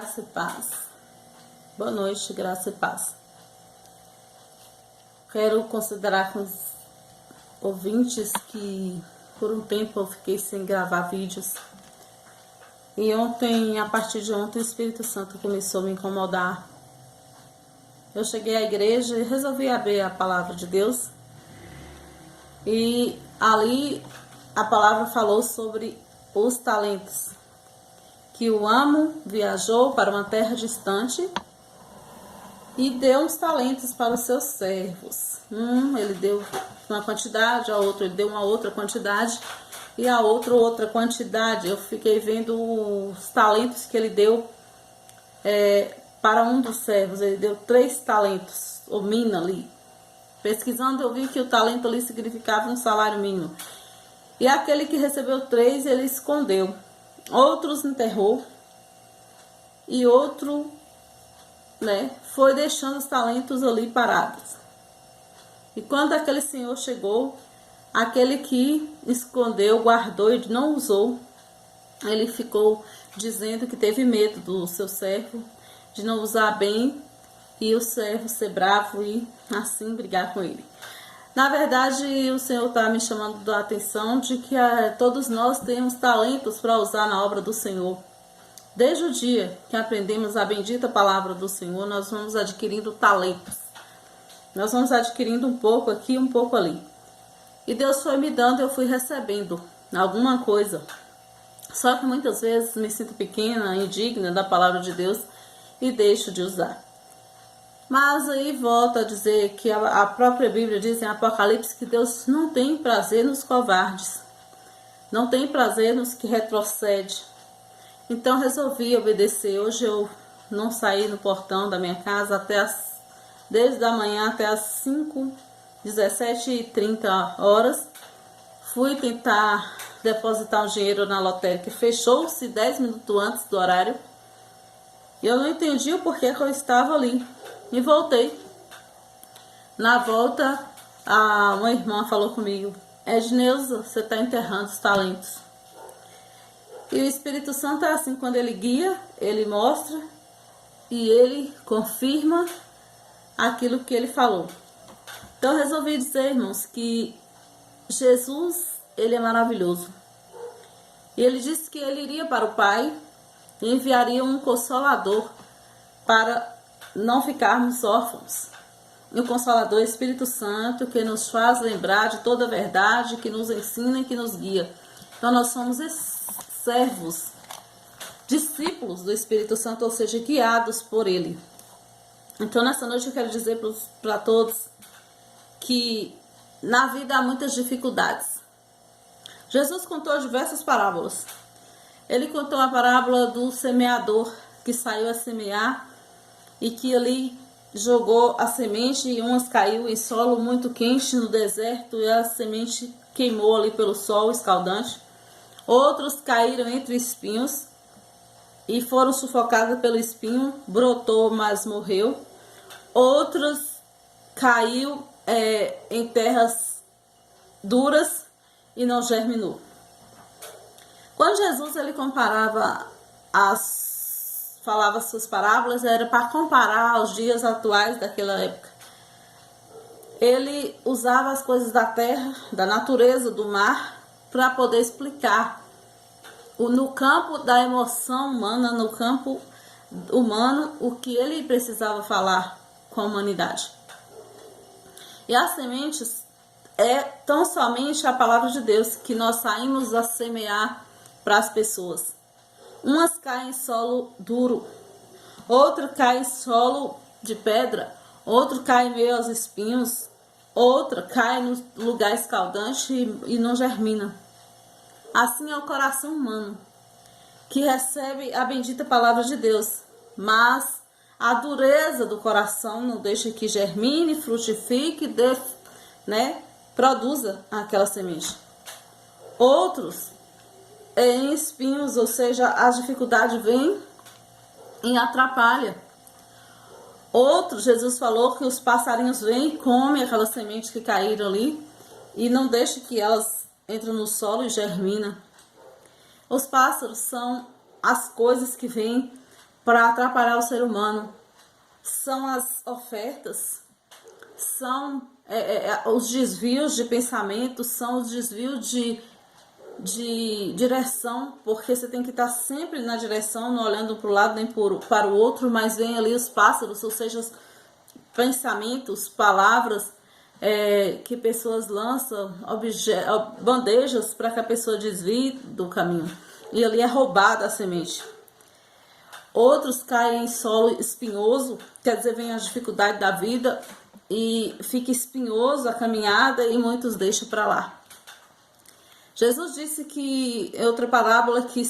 Graça e paz. Boa noite, graça e paz. Quero considerar com os ouvintes que por um tempo eu fiquei sem gravar vídeos. E ontem, a partir de ontem, o Espírito Santo começou a me incomodar. Eu cheguei à igreja e resolvi abrir a palavra de Deus. E ali a palavra falou sobre os talentos. Que o amo viajou para uma terra distante e deu uns talentos para os seus servos. Ele deu uma quantidade, a outro ele deu uma outra quantidade e a outra quantidade. Eu fiquei vendo os talentos que ele deu para um dos servos. Ele deu 3 talentos, ou mina ali. Pesquisando eu vi que o talento ali significava um salário mínimo. E aquele que recebeu 3, ele escondeu. Outros enterrou e outro, foi deixando os talentos ali parados. E quando aquele senhor chegou, aquele que escondeu, guardou e não usou, ele ficou dizendo que teve medo do seu servo de não usar bem e o servo ser bravo e assim brigar com ele. Na verdade, o Senhor está me chamando a atenção de que todos nós temos talentos para usar na obra do Senhor. Desde o dia que aprendemos a bendita palavra do Senhor, nós vamos adquirindo talentos. Nós vamos adquirindo um pouco aqui, um pouco ali. E Deus foi me dando, eu fui recebendo alguma coisa. Só que muitas vezes me sinto pequena, indigna da palavra de Deus e deixo de usar. Mas aí volta a dizer que a própria Bíblia diz em Apocalipse que Deus não tem prazer nos covardes. Não tem prazer nos que retrocedem. Então resolvi obedecer. Hoje eu não saí no portão da minha casa desde a manhã até as 17h30. Fui tentar depositar um dinheiro na lotérica. Fechou-se 10 minutos antes do horário. E eu não entendi o porquê que eu estava ali. E voltei. Na volta, uma irmã falou comigo: Edneuza, você está enterrando os talentos. E o Espírito Santo é assim, quando ele guia, ele mostra e ele confirma aquilo que ele falou. Então eu resolvi dizer, irmãos, que Jesus, ele é maravilhoso. E ele disse que ele iria para o Pai e enviaria um Consolador para não ficarmos órfãos. E o Consolador é o Espírito Santo, que nos faz lembrar de toda a verdade, que nos ensina e que nos guia. Então nós somos servos, discípulos do Espírito Santo, ou seja, guiados por ele. Então nessa noite eu quero dizer para todos que na vida há muitas dificuldades. Jesus contou diversas parábolas. Ele contou a parábola do semeador que saiu a semear e que ali jogou a semente e umas caiu em solo muito quente no deserto e a semente queimou ali pelo sol escaldante. Outros caíram entre espinhos e foram sufocados pelo espinho, brotou, mas morreu. Outros caiu em terras duras e não germinou. Quando Jesus ele falava suas parábolas, era para comparar aos dias atuais daquela época. Ele usava as coisas da terra, da natureza, do mar, para poder explicar no campo da emoção humana, no campo humano, o que ele precisava falar com a humanidade. E as sementes é tão somente a palavra de Deus que nós saímos a semear para as pessoas. Umas caem em solo duro, outro cai em solo de pedra, outro cai em meio aos espinhos, outra cai no lugar escaldante e não germina. Assim é o coração humano, que recebe a bendita palavra de Deus, mas a dureza do coração não deixa que germine, frutifique, produza aquela semente. Outros em espinhos, ou seja, as dificuldades vêm e atrapalham. Outros, Jesus falou que os passarinhos vêm e comem aquelas sementes que caíram ali e não deixam que elas entrem no solo e germinam. Os pássaros são as coisas que vêm para atrapalhar o ser humano. São as ofertas, são os desvios de pensamento, são os desvios de direção, porque você tem que estar sempre na direção, não olhando para o lado nem para o outro, mas vem ali os pássaros, ou seja, os pensamentos, palavras que pessoas lançam, bandejas para que a pessoa desvie do caminho. E ali é roubada a semente. Outros caem em solo espinhoso, quer dizer, vem as dificuldades da vida e fica espinhoso a caminhada e muitos deixam para lá. Jesus disse que, em outra parábola, que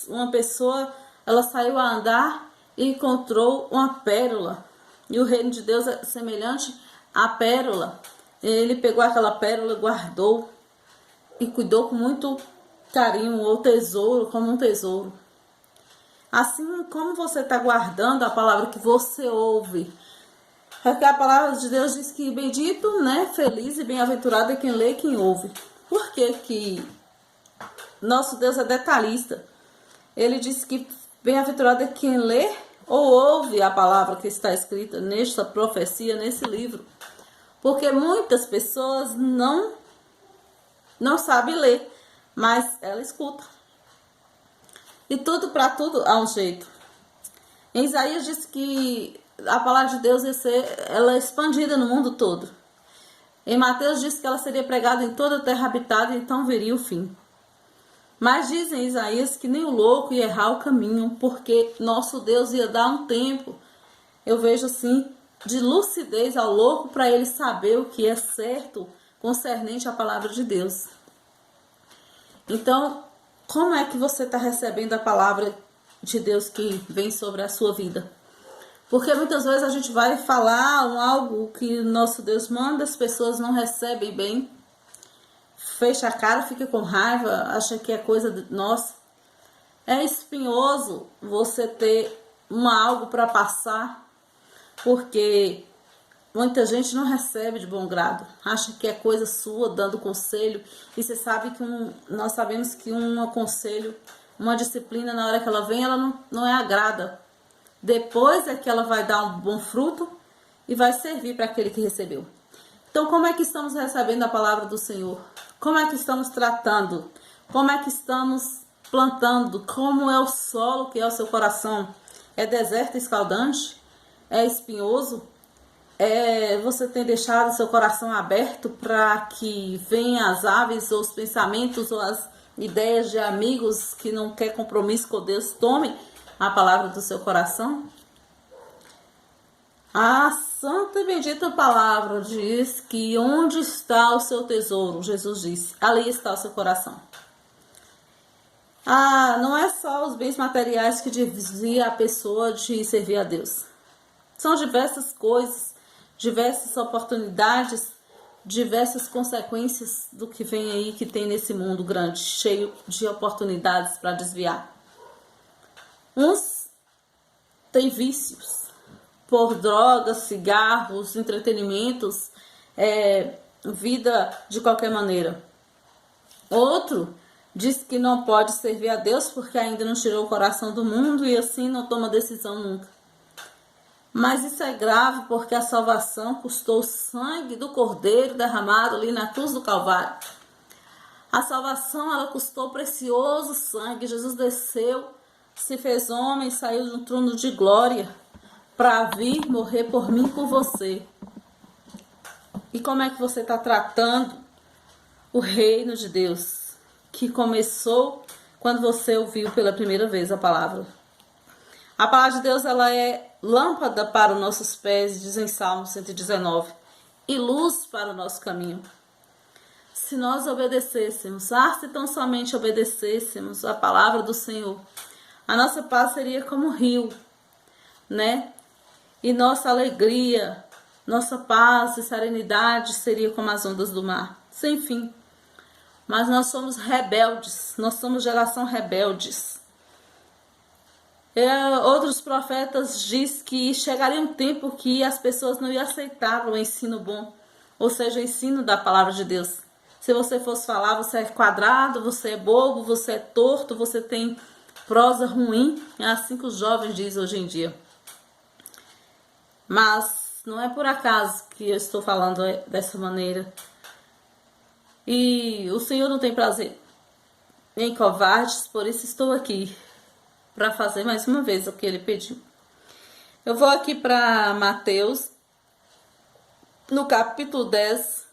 uma pessoa, ela saiu a andar e encontrou uma pérola. E o reino de Deus é semelhante à pérola. Ele pegou aquela pérola, guardou e cuidou com muito carinho, ou tesouro, como um tesouro. Assim como você está guardando a palavra que você ouve. Porque a palavra de Deus diz que bendito, né, feliz e bem-aventurado é quem lê e quem ouve. Por que nosso Deus é detalhista? Ele disse que bem-aventurado é quem lê ou ouve a palavra que está escrita nesta profecia, nesse livro. Porque muitas pessoas não sabem ler, mas ela escuta. E tudo para tudo há um jeito. Em Isaías diz que a palavra de Deus ela é expandida no mundo todo. Em Mateus diz que ela seria pregada em toda a terra habitada e então viria o fim. Mas dizem Isaías que nem o louco ia errar o caminho, porque nosso Deus ia dar um tempo, eu vejo assim, de lucidez ao louco para ele saber o que é certo concernente à palavra de Deus. Então, como é que você está recebendo a palavra de Deus que vem sobre a sua vida? Porque muitas vezes a gente vai falar algo que nosso Deus manda, as pessoas não recebem bem, fecha a cara, fica com raiva, acha que é coisa nossa. É espinhoso você ter algo para passar, porque muita gente não recebe de bom grado, acha que é coisa sua, dando conselho, e você sabe que nós sabemos que um conselho, uma disciplina, na hora que ela vem, ela não é agrada. Depois é que ela vai dar um bom fruto e vai servir para aquele que recebeu. Então, como é que estamos recebendo a palavra do Senhor? Como é que estamos tratando? Como é que estamos plantando? Como é o solo que é o seu coração? É deserto escaldante? É espinhoso? Você tem deixado seu coração aberto para que venham as aves ou os pensamentos ou as ideias de amigos que não quer compromisso com Deus tomem a palavra do seu coração? A santa e bendita palavra diz que onde está o seu tesouro, Jesus disse, ali está o seu coração. Não é só os bens materiais que desvia a pessoa de servir a Deus. São diversas coisas, diversas oportunidades, diversas consequências do que vem aí, que tem nesse mundo grande, cheio de oportunidades para desviar. Uns têm vícios por drogas, cigarros, entretenimentos, vida de qualquer maneira. Outro diz que não pode servir a Deus porque ainda não tirou o coração do mundo e assim não toma decisão nunca. Mas isso é grave porque a salvação custou o sangue do Cordeiro derramado ali na cruz do Calvário. A salvação, ela custou precioso sangue. Jesus desceu, se fez homem, saiu de um trono de glória para vir morrer por mim e por você. E como é que você está tratando o reino de Deus, que começou quando você ouviu pela primeira vez a palavra? A palavra de Deus, ela é lâmpada para os nossos pés, diz em Salmo 119, e luz para o nosso caminho. Se nós obedecêssemos, se tão somente obedecêssemos a palavra do Senhor, a nossa paz seria como um rio, né? E nossa alegria, nossa paz e serenidade seria como as ondas do mar, sem fim. Mas nós somos rebeldes, nós somos geração rebeldes. Outros profetas dizem que chegaria um tempo que as pessoas não iam aceitar o ensino bom, ou seja, o ensino da palavra de Deus. Se você fosse falar, você é quadrado, você é bobo, você é torto, você tem prosa ruim, é assim que os jovens dizem hoje em dia. Mas não é por acaso que eu estou falando dessa maneira. E o Senhor não tem prazer em covardes, por isso estou aqui para fazer mais uma vez o que ele pediu. Eu vou aqui para Mateus, no capítulo 10.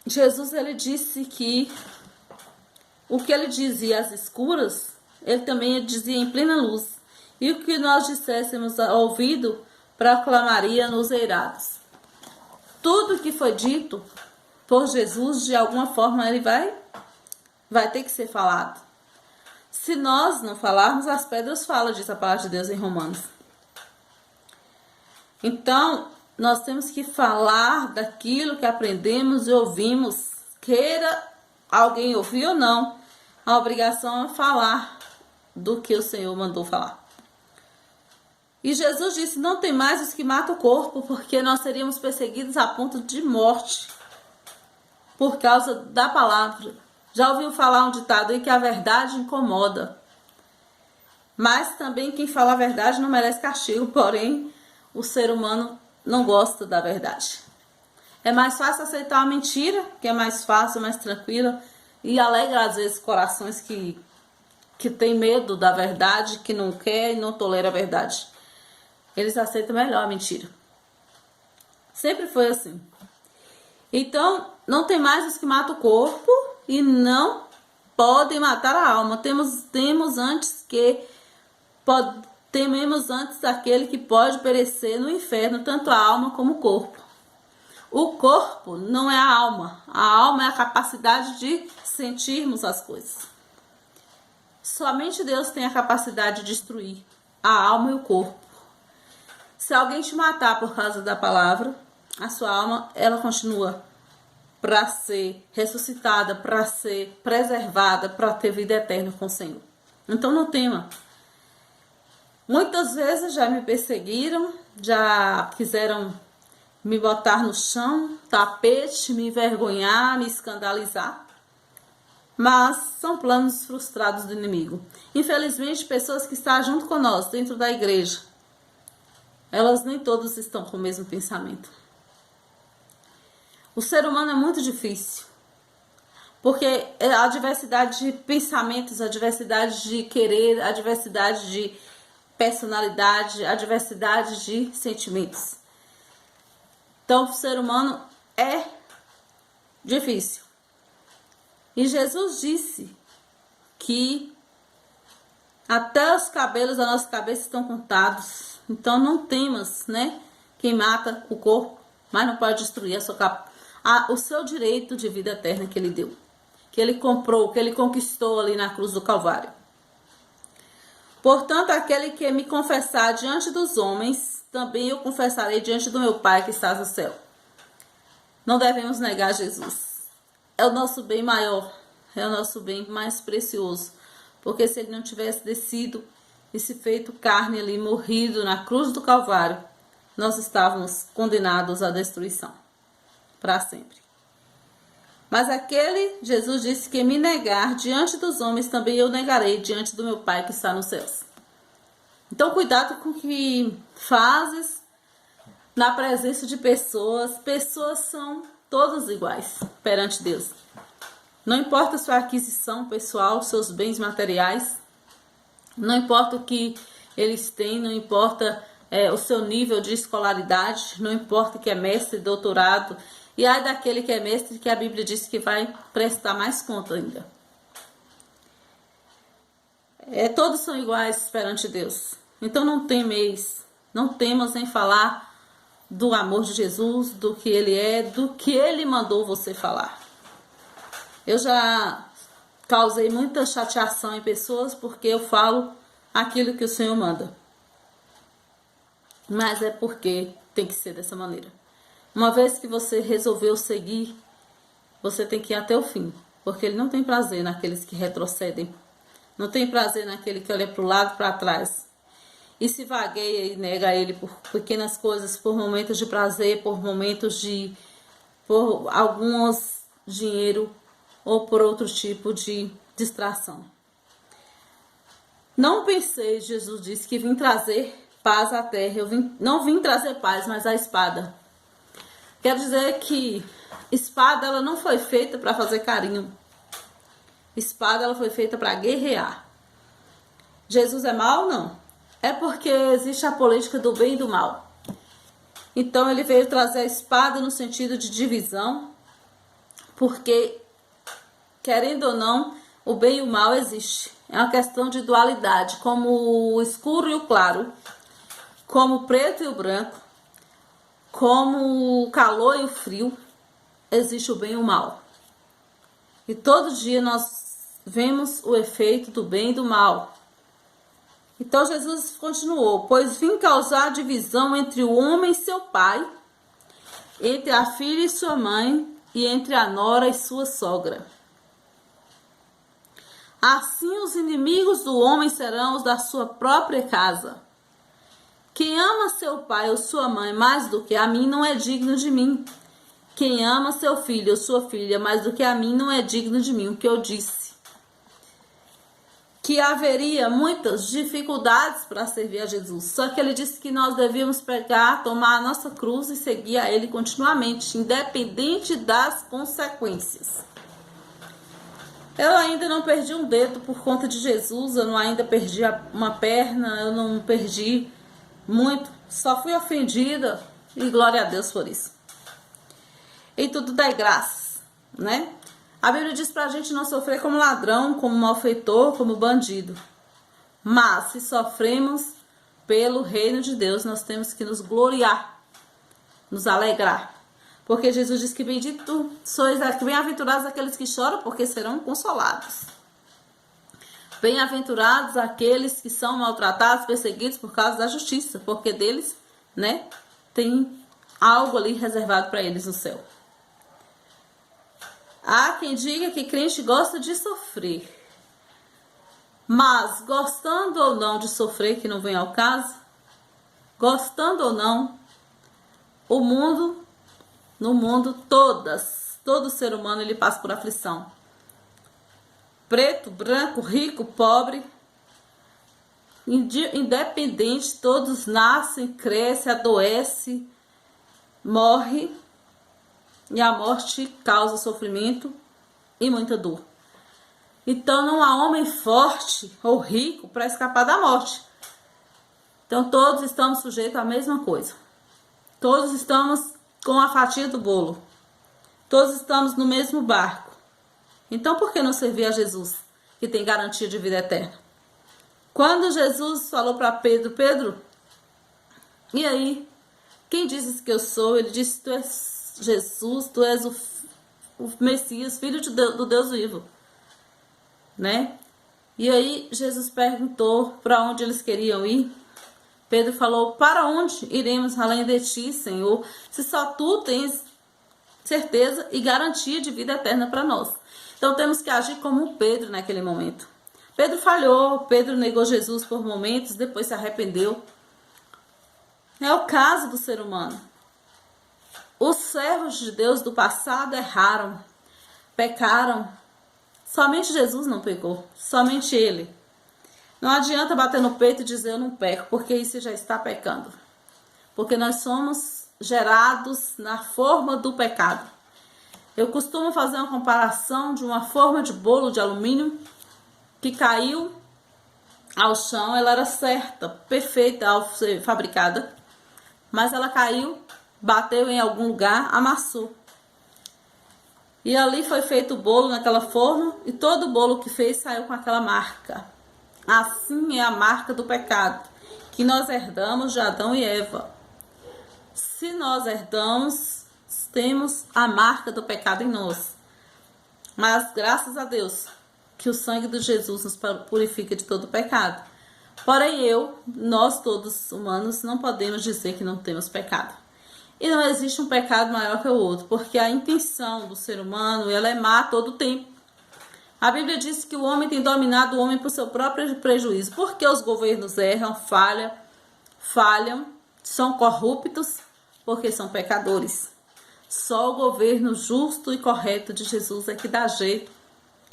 Jesus ele disse que o que ele dizia às escuras, ele também dizia em plena luz. E o que nós disséssemos ao ouvido, proclamaria nos eirados. Tudo que foi dito por Jesus, de alguma forma, ele vai ter que ser falado. Se nós não falarmos, as pedras falam, diz a palavra de Deus em Romanos. Então, nós temos que falar daquilo que aprendemos e ouvimos, queira alguém ouvir ou não. A obrigação é falar do que o Senhor mandou falar. E Jesus disse, não tem mais os que matam o corpo, porque nós seríamos perseguidos a ponto de morte por causa da palavra. Já ouviu falar um ditado aí que a verdade incomoda. Mas também quem fala a verdade não merece castigo, porém o ser humano não gosta da verdade. É mais fácil aceitar uma mentira, que é mais fácil, mais tranquila, e alegra às vezes corações que tem medo da verdade, que não quer e não tolera a verdade. Eles aceitam melhor a mentira. Sempre foi assim. Então, não tem mais os que matam o corpo e não podem matar a alma. Tememos antes daquele que pode perecer no inferno, tanto a alma como o corpo. O corpo não é a alma. A alma é a capacidade de sentirmos as coisas. Somente Deus tem a capacidade de destruir a alma e o corpo. Se alguém te matar por causa da palavra, a sua alma, ela continua para ser ressuscitada, para ser preservada, para ter vida eterna com o Senhor. Então não tema. Muitas vezes já me perseguiram, já quiseram me botar no chão, tapete, me envergonhar, me escandalizar. Mas são planos frustrados do inimigo. Infelizmente, pessoas que estão junto conosco, dentro da igreja, elas nem todas estão com o mesmo pensamento. O ser humano é muito difícil, porque a diversidade de pensamentos, a diversidade de querer, a diversidade de personalidade, a diversidade de sentimentos. Então, o ser humano é difícil. E Jesus disse que até os cabelos da nossa cabeça estão contados. Então não temas, né? Quem mata o corpo, mas não pode destruir o seu direito de vida eterna que ele deu. Que ele comprou, que ele conquistou ali na cruz do Calvário. Portanto, aquele que me confessar diante dos homens, também eu confessarei diante do meu Pai que está no céu. Não devemos negar Jesus. É o nosso bem maior, é o nosso bem mais precioso. Porque se ele não tivesse descido e se feito carne ali, morrido na cruz do Calvário, nós estávamos condenados à destruição para sempre. Mas Jesus disse que me negar diante dos homens, também eu negarei diante do meu Pai que está nos céus. Então cuidado com o que fazes na presença de pessoas. Pessoas são todas iguais perante Deus. Não importa a sua aquisição pessoal, seus bens materiais, não importa o que eles têm, não importa o seu nível de escolaridade, não importa que é mestre, doutorado, e ai daquele que é mestre, que a Bíblia diz que vai prestar mais conta ainda. Todos são iguais perante Deus. Então não temeis, não temas em falar do amor de Jesus, do que ele é, do que ele mandou você falar. Eu já causei muita chateação em pessoas porque eu falo aquilo que o Senhor manda. Mas é porque tem que ser dessa maneira. Uma vez que você resolveu seguir, você tem que ir até o fim. Porque ele não tem prazer naqueles que retrocedem. Não tem prazer naquele que olha para o lado, para trás. E se vagueia e nega ele por pequenas coisas, por momentos de prazer, por alguns dinheiro ou por outro tipo de distração. Não pensei, Jesus disse, que vim trazer paz à terra. Não vim trazer paz, mas a espada. Quero dizer que espada ela não foi feita para fazer carinho. Espada ela foi feita para guerrear. Jesus é mau? Não. É porque existe a política do bem e do mal. Então ele veio trazer a espada no sentido de divisão, porque, querendo ou não, o bem e o mal existe. É uma questão de dualidade, como o escuro e o claro, como o preto e o branco, como o calor e o frio, existe o bem e o mal. E todo dia nós vemos o efeito do bem e do mal. Então Jesus continuou: pois vim causar divisão entre o homem e seu pai, entre a filha e sua mãe, e entre a nora e sua sogra. Assim os inimigos do homem serão os da sua própria casa. Quem ama seu pai ou sua mãe mais do que a mim não é digno de mim. Quem ama seu filho ou sua filha mais do que a mim não é digno de mim. O que eu disse? Que haveria muitas dificuldades para servir a Jesus. Só que ele disse que nós devíamos pegar, tomar a nossa cruz e seguir a ele continuamente, independente das consequências. Eu ainda não perdi um dedo por conta de Jesus, eu não ainda perdi uma perna, eu não perdi muito, só fui ofendida e glória a Deus por isso. E tudo dá graças, né? A Bíblia diz pra gente não sofrer como ladrão, como malfeitor, como bandido. Mas se sofremos pelo reino de Deus, nós temos que nos gloriar, nos alegrar. Porque Jesus diz que bendito sois, bem-aventurados aqueles que choram, porque serão consolados. Bem-aventurados aqueles que são maltratados, perseguidos por causa da justiça, porque deles, né, tem algo ali reservado para eles no céu. Há quem diga que crente gosta de sofrer. Mas, gostando ou não de sofrer, que não vem ao caso, gostando ou não, no mundo, todo ser humano ele passa por aflição. Preto, branco, rico, pobre, independente, todos nascem, crescem, adoecem, morrem. E a morte causa sofrimento e muita dor. Então não há homem forte ou rico para escapar da morte. Então todos estamos sujeitos à mesma coisa. Todos estamos com a fatia do bolo. Todos estamos no mesmo barco. Então por que não servir a Jesus, que tem garantia de vida eterna? Quando Jesus falou para Pedro: Pedro, e aí? Quem dizes que eu sou? Ele disse: tu és Jesus, tu és o Messias, filho do Deus vivo, né? E aí Jesus perguntou para onde eles queriam ir. Pedro falou: para onde iremos além de ti, Senhor, se só tu tens certeza e garantia de vida eterna para nós. Então temos que agir como Pedro naquele momento. Pedro falhou, Pedro negou Jesus por momentos, depois se arrependeu. É o caso do ser humano. Os servos de Deus do passado erraram, pecaram. Somente Jesus não pecou, somente ele. Não adianta bater no peito e dizer eu não peco, porque isso já está pecando. Porque nós somos gerados na forma do pecado. Eu costumo fazer uma comparação de uma forma de bolo de alumínio que caiu ao chão. Ela era certa, perfeita ao ser fabricada, mas ela caiu, bateu em algum lugar, amassou. E ali foi feito o bolo naquela forma e todo o bolo que fez saiu com aquela marca. Assim é a marca do pecado, que nós herdamos de Adão e Eva. Se nós herdamos, temos a marca do pecado em nós. Mas graças a Deus que o sangue de Jesus nos purifica de todo pecado. Porém nós todos humanos não podemos dizer que não temos pecado. E não existe um pecado maior que o outro, porque a intenção do ser humano ela é má todo o tempo. A Bíblia diz que o homem tem dominado o homem por seu próprio prejuízo. Porque os governos erram, falham, são corruptos, porque são pecadores. Só o governo justo e correto de Jesus é que dá jeito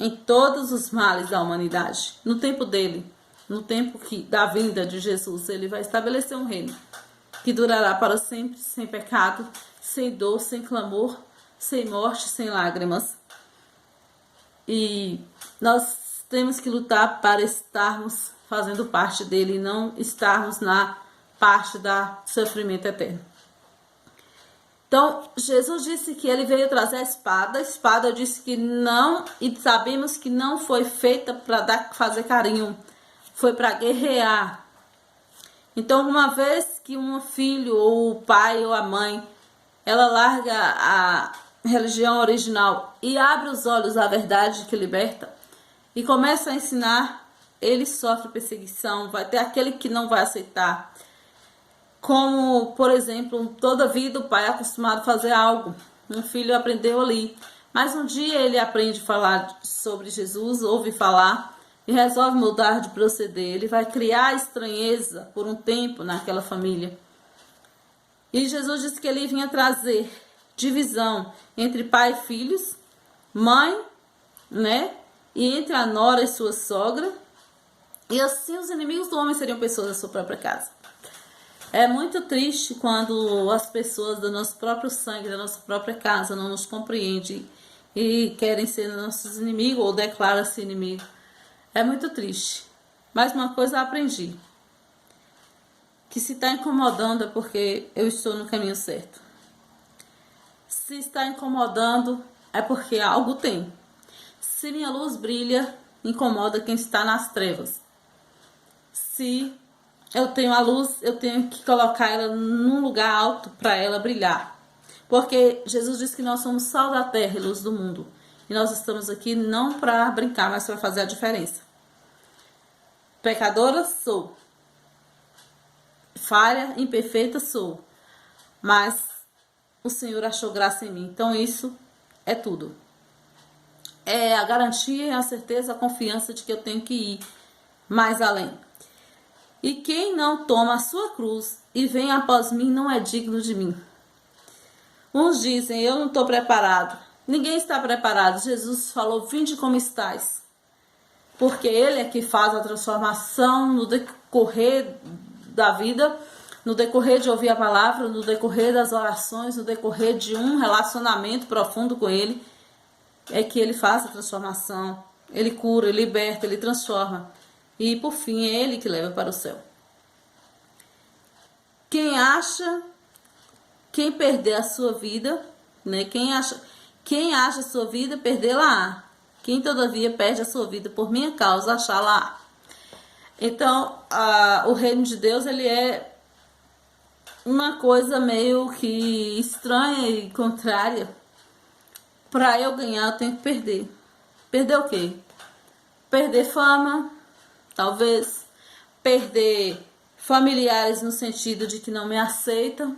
em todos os males da humanidade. No tempo dele, no tempo da vinda de Jesus, ele vai estabelecer um reino que durará para sempre, sem pecado, sem dor, sem clamor, sem morte, sem lágrimas. E nós temos que lutar para estarmos fazendo parte dele e não estarmos na parte da sofrimento eterno. Então, Jesus disse que ele veio trazer a espada. A espada disse que não, e sabemos que não foi feita para fazer carinho, foi para guerrear. Então, uma vez que um filho, ou o pai, ou a mãe, ela larga a religião original e abre os olhos à verdade que liberta, e começa a ensinar, ele sofre perseguição, vai ter aquele que não vai aceitar. Como, por exemplo, toda vida o pai é acostumado a fazer algo, um filho aprendeu ali, mas um dia ele aprende a falar sobre Jesus, ouve falar e resolve mudar de proceder. Ele vai criar estranheza por um tempo naquela família. E Jesus disse que ele vinha trazer divisão entre pai e filhos, mãe, né? E entre a nora e sua sogra. E assim os inimigos do homem seriam pessoas da sua própria casa. É muito triste quando as pessoas do nosso próprio sangue, da nossa própria casa, não nos compreendem e querem ser nossos inimigos ou declaram-se inimigo. É muito triste. Mas uma coisa eu aprendi. Que se está incomodando é porque eu estou no caminho certo. Se está incomodando é porque algo tem. Se minha luz brilha, incomoda quem está nas trevas. Se eu tenho a luz, eu tenho que colocar ela num lugar alto para ela brilhar. Porque Jesus disse que nós somos sal da terra e luz do mundo. E nós estamos aqui não para brincar, mas para fazer a diferença. Pecadora sou. Falha, imperfeita sou. Mas o Senhor achou graça em mim. Então isso é tudo. É a garantia, a certeza, a confiança de que eu tenho que ir mais além. E quem não toma a sua cruz e vem após mim não é digno de mim. Uns dizem, eu não estou preparado. Ninguém está preparado. Jesus falou, vinde como estáis. Porque Ele é que faz a transformação no decorrer da vida, no decorrer de ouvir a palavra, no decorrer das orações, no decorrer de um relacionamento profundo com Ele. É que Ele faz a transformação. Ele cura, Ele liberta, Ele transforma. E por fim é Ele que leva para o céu. Quem perder a sua vida, né? Quem acha a sua vida, perdê-la-á. Quem todavia perde a sua vida por minha causa, achá-la-á. Então, o reino de Deus, ele é uma coisa meio que estranha e contrária. Para eu ganhar, eu tenho que perder. Perder o quê? Perder fama, talvez. Perder familiares no sentido de que não me aceitam.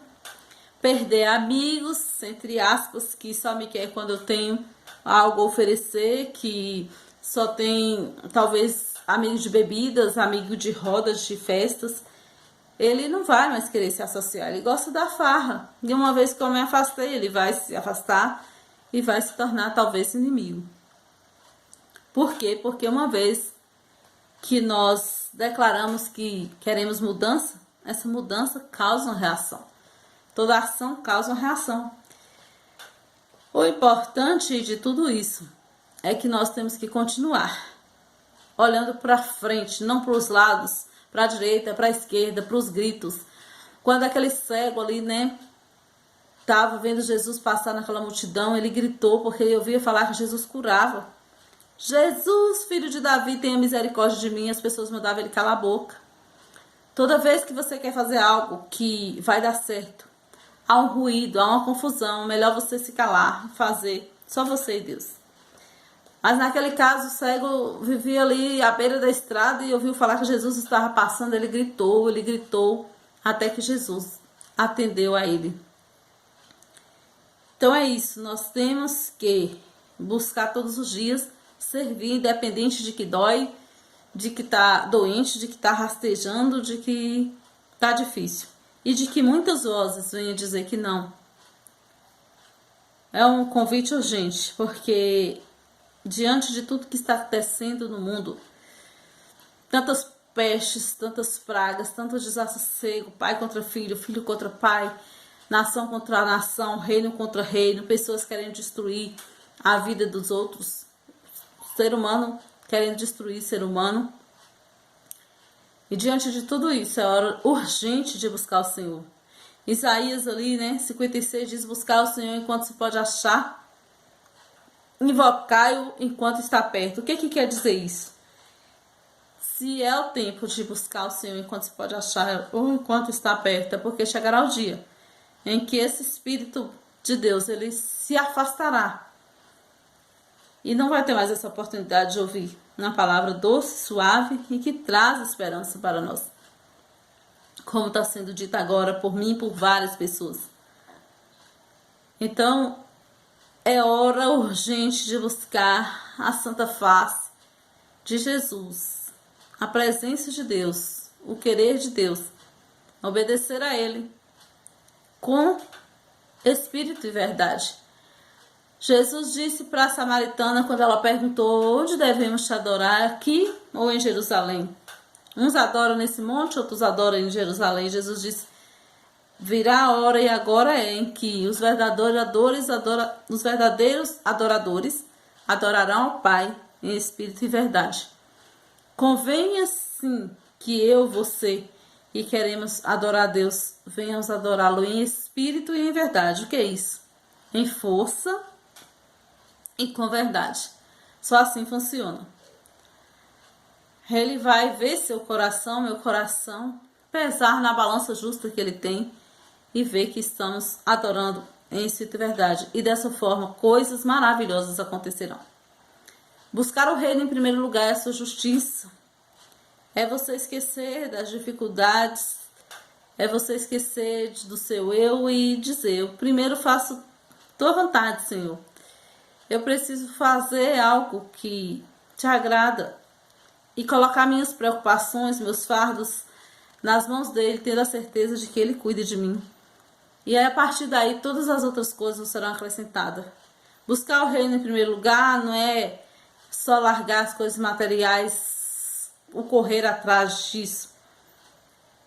Perder amigos, entre aspas, que só me quer quando eu tenho algo a oferecer, que só tem, talvez, amigos de bebidas, amigos de rodas, de festas. Ele não vai mais querer se associar, ele gosta da farra. E uma vez que eu me afastei, ele vai se afastar e vai se tornar, talvez, inimigo. Por quê? Porque uma vez que nós declaramos que queremos mudança, essa mudança causa uma reação. Toda ação causa uma reação. O importante de tudo isso é que nós temos que continuar olhando para frente, não para os lados, para a direita, para a esquerda, para os gritos. Quando aquele cego ali, né, estava vendo Jesus passar naquela multidão, ele gritou porque ele ouvia falar que Jesus curava. Jesus, filho de Davi, tenha misericórdia de mim. As pessoas mandavam ele calar a boca. Toda vez que você quer fazer algo que vai dar certo, há um ruído, há uma confusão, melhor você se calar, fazer, só você e Deus. Mas naquele caso, o cego vivia ali à beira da estrada e ouviu falar que Jesus estava passando, ele gritou, até que Jesus atendeu a ele. Então é isso, nós temos que buscar todos os dias, servir, independente de que dói, de que está doente, de que está rastejando, de que está difícil. E de que muitas vozes venham dizer que não. É um convite urgente, porque diante de tudo que está acontecendo no mundo, tantas pestes, tantas pragas, tanto desassossego, pai contra filho, filho contra pai, nação contra nação, reino contra reino, pessoas querendo destruir a vida dos outros, ser humano querendo destruir ser humano. E diante de tudo isso, é hora urgente de buscar o Senhor. Isaías ali, 56 diz: buscar o Senhor enquanto se pode achar, invocai-o enquanto está perto. O que quer dizer isso? Se é o tempo de buscar o Senhor enquanto se pode achar ou enquanto está perto, é porque chegará o dia em que esse Espírito de Deus ele se afastará e não vai ter mais essa oportunidade de ouvir uma palavra doce, suave e que traz esperança para nós, como está sendo dito agora por mim e por várias pessoas. Então é hora urgente de buscar a santa face de Jesus, a presença de Deus, o querer de Deus, obedecer a Ele com espírito e verdade. Jesus disse para a samaritana, quando ela perguntou: onde devemos te adorar, aqui ou em Jerusalém? Uns adoram nesse monte, outros adoram em Jerusalém. Jesus disse: virá a hora e agora é em que os verdadeiros adoradores adorarão ao Pai em espírito e verdade. Convém sim que eu, você e queremos adorar a Deus, venhamos adorá-lo em espírito e em verdade. O que é isso? Em força e com verdade. Só assim funciona. Ele vai ver seu coração, meu coração, pesar na balança justa que ele tem e ver que estamos adorando em espírito e verdade. E dessa forma, coisas maravilhosas acontecerão. Buscar o reino em primeiro lugar é a sua justiça. É você esquecer das dificuldades, é você esquecer do seu eu e dizer: eu primeiro faço tua vontade, Senhor. Eu preciso fazer algo que te agrada e colocar minhas preocupações, meus fardos nas mãos dele, tendo a certeza de que ele cuida de mim. E aí, a partir daí, todas as outras coisas serão acrescentadas. Buscar o reino em primeiro lugar não é só largar as coisas materiais, o correr atrás disso,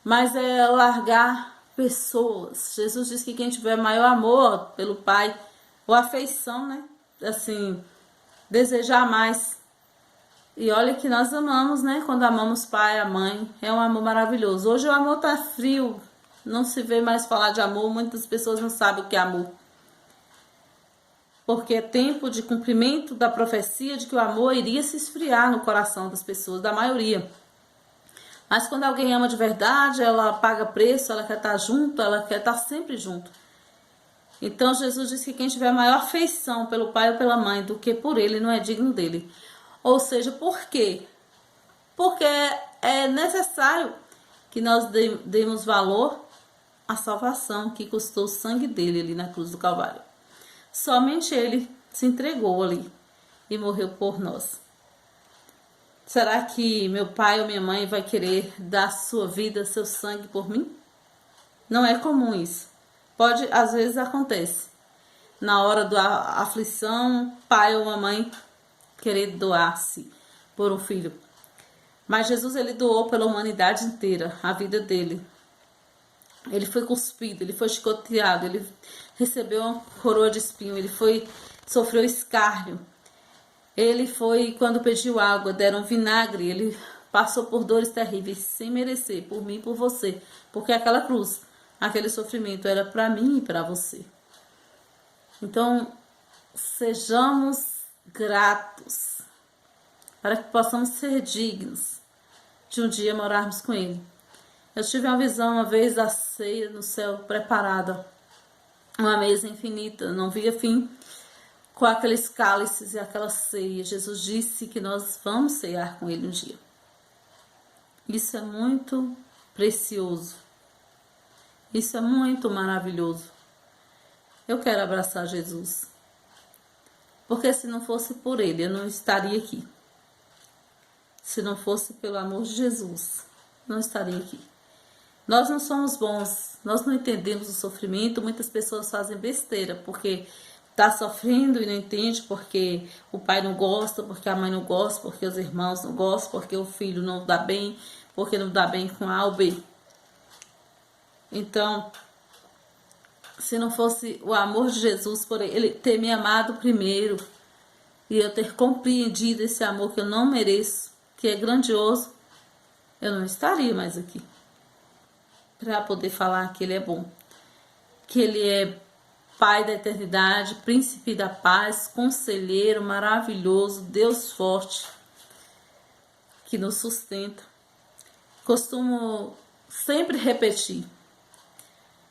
mas é largar pessoas. Jesus diz que quem tiver maior amor pelo Pai, ou afeição, assim, desejar mais. E olha que nós amamos, quando amamos o pai, a mãe, é um amor maravilhoso. Hoje o amor tá frio, não se vê mais falar de amor, muitas pessoas não sabem o que é amor. Porque é tempo de cumprimento da profecia de que o amor iria se esfriar no coração das pessoas, da maioria. Mas quando alguém ama de verdade, ela paga preço, ela quer estar junto, ela quer estar sempre junto. Então Jesus disse que quem tiver maior afeição pelo pai ou pela mãe do que por ele, não é digno dele. Ou seja, por quê? Porque é necessário que nós demos valor à salvação que custou o sangue dele ali na cruz do Calvário. Somente ele se entregou ali e morreu por nós. Será que meu pai ou minha mãe vai querer dar sua vida, seu sangue por mim? Não é comum isso. Pode, às vezes acontece. Na hora da aflição, pai ou mamãe querer doar-se por um filho. Mas Jesus, ele doou pela humanidade inteira a vida dele. Ele foi cuspido, ele foi chicoteado, ele recebeu uma coroa de espinho, sofreu escárnio. Ele foi, quando pediu água, deram vinagre, ele passou por dores terríveis, sem merecer, por mim e por você. Porque aquela cruz, aquele sofrimento era para mim e para você. Então, sejamos gratos, para que possamos ser dignos de um dia morarmos com ele. Eu tive uma visão uma vez da ceia no céu preparada, uma mesa infinita, não via fim, com aqueles cálices e aquela ceia. Jesus disse que nós vamos ceiar com ele um dia. Isso é muito precioso. Isso é muito maravilhoso. Eu quero abraçar Jesus. Porque se não fosse por ele, eu não estaria aqui. Se não fosse pelo amor de Jesus, não estaria aqui. Nós não somos bons, nós não entendemos o sofrimento. Muitas pessoas fazem besteira, porque tá sofrendo e não entende porque o pai não gosta, porque a mãe não gosta, porque os irmãos não gostam, porque o filho não dá bem, porque não dá bem com A ou B. Então, se não fosse o amor de Jesus por ele ter me amado primeiro e eu ter compreendido esse amor que eu não mereço, que é grandioso, eu não estaria mais aqui para poder falar que ele é bom, que ele é Pai da eternidade, príncipe da paz, conselheiro maravilhoso, Deus forte, que nos sustenta. Costumo sempre repetir: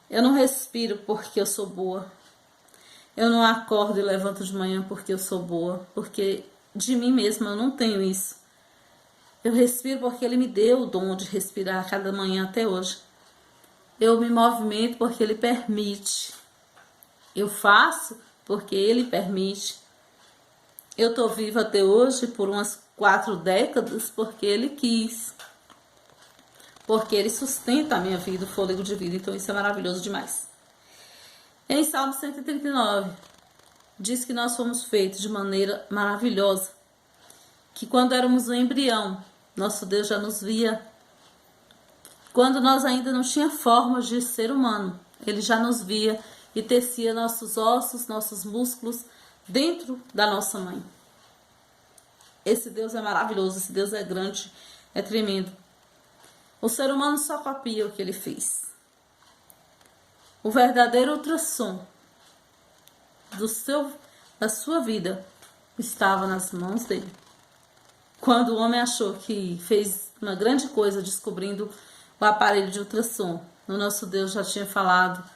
eu não respiro porque eu sou boa. Eu não acordo e levanto de manhã porque eu sou boa, porque de mim mesma eu não tenho isso. Eu respiro porque ele me deu o dom de respirar a cada manhã até hoje. Eu me movimento porque ele permite. Eu faço porque ele permite. Eu estou viva até hoje por umas 4 décadas porque ele quis. Porque ele sustenta a minha vida, o fôlego de vida. Então isso é maravilhoso demais. Em Salmo 139, diz que nós fomos feitos de maneira maravilhosa. Que quando éramos um embrião, nosso Deus já nos via. Quando nós ainda não tínhamos forma de ser humano, ele já nos via e tecia nossos ossos, nossos músculos dentro da nossa mãe. Esse Deus é maravilhoso, esse Deus é grande, é tremendo. O ser humano só copia o que ele fez. O verdadeiro ultrassom da sua vida estava nas mãos dele. Quando o homem achou que fez uma grande coisa descobrindo o aparelho de ultrassom, o nosso Deus já tinha falado